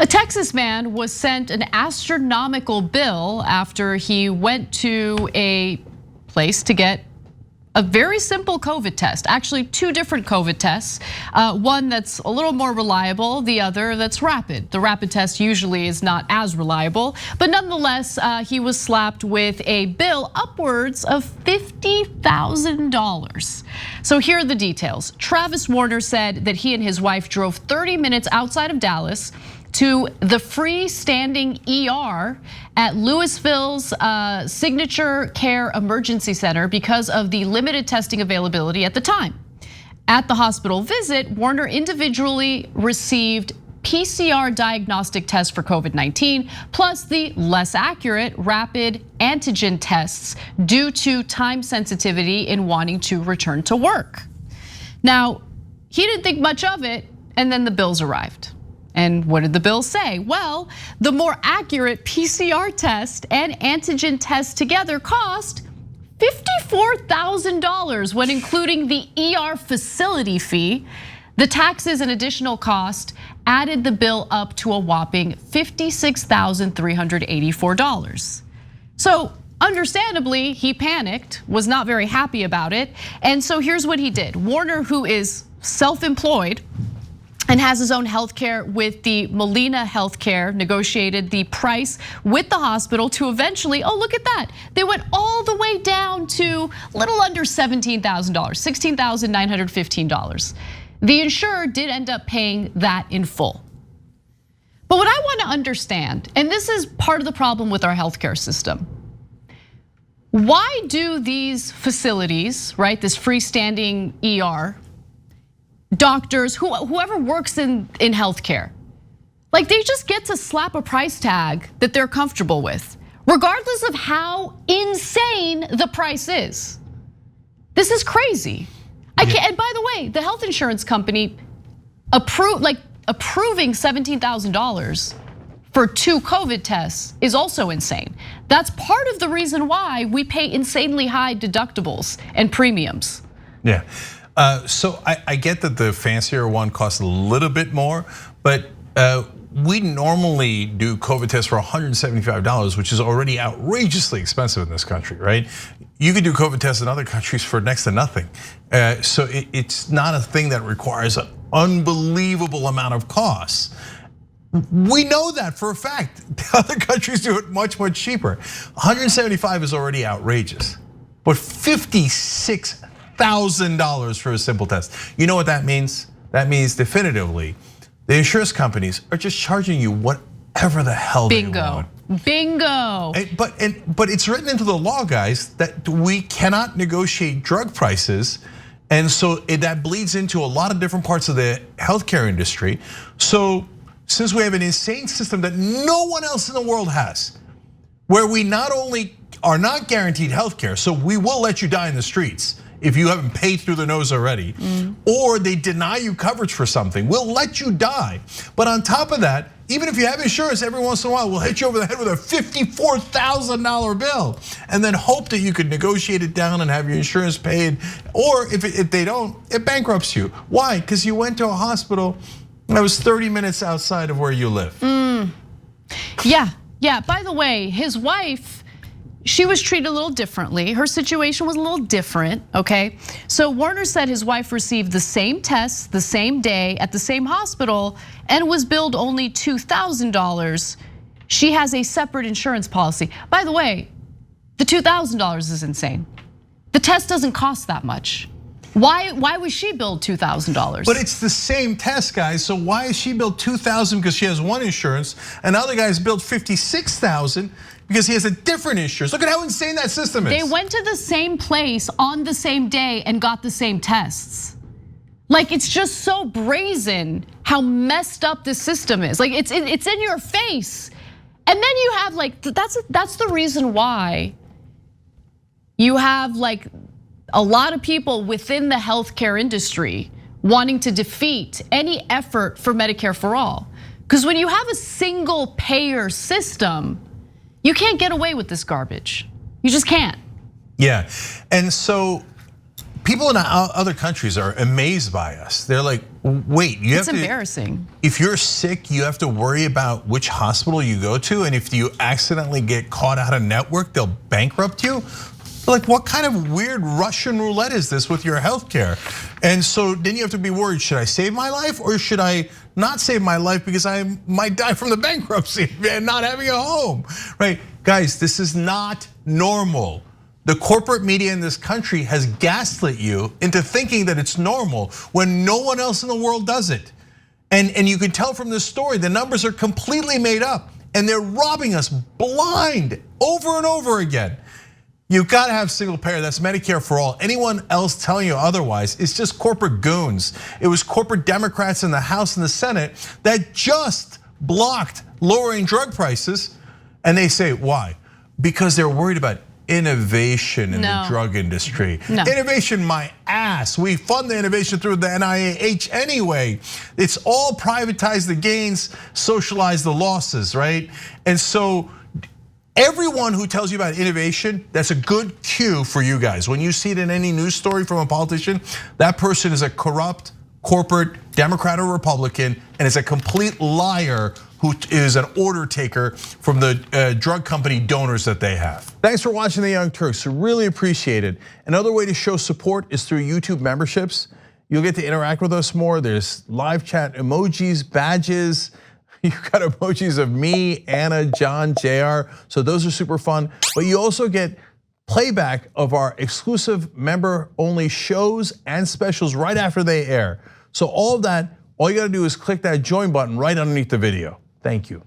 A Texas man was sent an astronomical bill after he went to a place to get a very simple COVID test, actually 2 different COVID tests. One that's a little more reliable, the other that's rapid. The rapid test usually is not as reliable, but nonetheless, he was slapped with a bill upwards of $50,000. So here are the details. Travis Warner said that he and his wife drove 30 minutes outside of Dallas to the freestanding ER at Lewisville's SignatureCare Emergency Center because of the limited testing availability at the time. At the hospital visit, Warner individually received PCR diagnostic tests for COVID-19, plus the less accurate rapid antigen tests due to time sensitivity in wanting to return to work. Now, he didn't think much of it, and then the bills arrived. And what did the bill say? Well, the more accurate PCR test and antigen test together cost $54,000 when including the ER facility fee. The taxes and additional cost added the bill up to a whopping $56,384. So understandably, he panicked, was not very happy about it. And so here's what he did. Warner, who is self-employed and has his own healthcare with the Molina Healthcare, negotiated the price with the hospital to eventually, oh, look at that. They went all the way down to a little under $17,000, $16,915. The insurer did end up paying that in full. But what I want to understand, and this is part of the problem with our healthcare system, why do these facilities, right, this freestanding ER, doctors, whoever works in healthcare, like they just get to slap a price tag that they're comfortable with, regardless of how insane the price is. This is crazy. I can't, and by the way, the health insurance company approving $17,000 for 2 COVID tests is also insane. That's part of the reason why we pay insanely high deductibles and premiums. Yeah. So I get that the fancier one costs a little bit more, but we normally do COVID tests for $175, which is already outrageously expensive in this country, right? You could do COVID tests in other countries for next to nothing. So it's not a thing that requires an unbelievable amount of costs. We know that for a fact. Other countries do it much, much cheaper. $175 is already outrageous, but $56,000 for a simple test. You know what that means? That means definitively, the insurance companies are just charging you whatever the hell they want. Bingo. But it's written into the law, guys, that we cannot negotiate drug prices. And so that bleeds into a lot of different parts of the healthcare industry. So since we have an insane system that no one else in the world has, where we not only are not guaranteed healthcare, so we will let you die in the streets if you haven't paid through the nose already, or they deny you coverage for something, we'll let you die. But on top of that, even if you have insurance, every once in a while, we'll hit you over the head with a $54,000 bill and then hope that you could negotiate it down and have your insurance paid. Or if they don't, it bankrupts you. Why? Because you went to a hospital that was 30 minutes outside of where you live. Yeah, by the way, his wife, she was treated a little differently. Her situation was a little different, okay? So Warner said his wife received the same tests the same day at the same hospital and was billed only $2,000. She has a separate insurance policy. By the way, the $2,000 is insane. The test doesn't cost that much. Why was she billed $2,000? But it's the same test, guys. So why is she billed $2,000 because she has one insurance, and the other guy's billed $56,000 because he has a different insurance? Look at how insane that system is. They went to the same place on the same day and got the same tests. Like, it's just so brazen how messed up this system is. Like, it's in your face. And then you have like, that's the reason why you have like a lot of people within the healthcare industry wanting to defeat any effort for Medicare for all. Because when you have a single payer system, you can't get away with this garbage. You just can't. Yeah, and so people in other countries are amazed by us. They're like, wait, you have to. It's embarrassing. If you're sick, you have to worry about which hospital you go to, and if you accidentally get caught out of network, they'll bankrupt you. Like, what kind of weird Russian roulette is this with your healthcare? And so then you have to be worried, should I save my life or should I not save my life because I might die from the bankruptcy and not having a home, right? Guys, this is not normal. The corporate media in this country has gaslit you into thinking that it's normal when no one else in the world does it. And you can tell from this story, the numbers are completely made up and they're robbing us blind over and over again. You've got to have single payer, that's Medicare for all. Anyone else telling you otherwise is just corporate goons. It was corporate Democrats in the House and the Senate that just blocked lowering drug prices. And they say, why? Because they're worried about innovation in the drug industry. Innovation, my ass. We fund the innovation through the NIH anyway. It's all privatize the gains, socialize the losses, right? And so everyone who tells you about innovation, that's a good cue for you guys. When you see it in any news story from a politician, that person is a corrupt corporate Democrat or Republican and is a complete liar who is an order taker from the drug company donors that they have. Thanks for watching The Young Turks, really appreciate it. Another way to show support is through YouTube memberships. You'll get to interact with us more. There's live chat emojis, badges. You've got emojis of me, Anna, John, JR, so those are super fun. But you also get playback of our exclusive member-only shows and specials right after they air. So all of that, all you gotta do is click that join button right underneath the video. Thank you.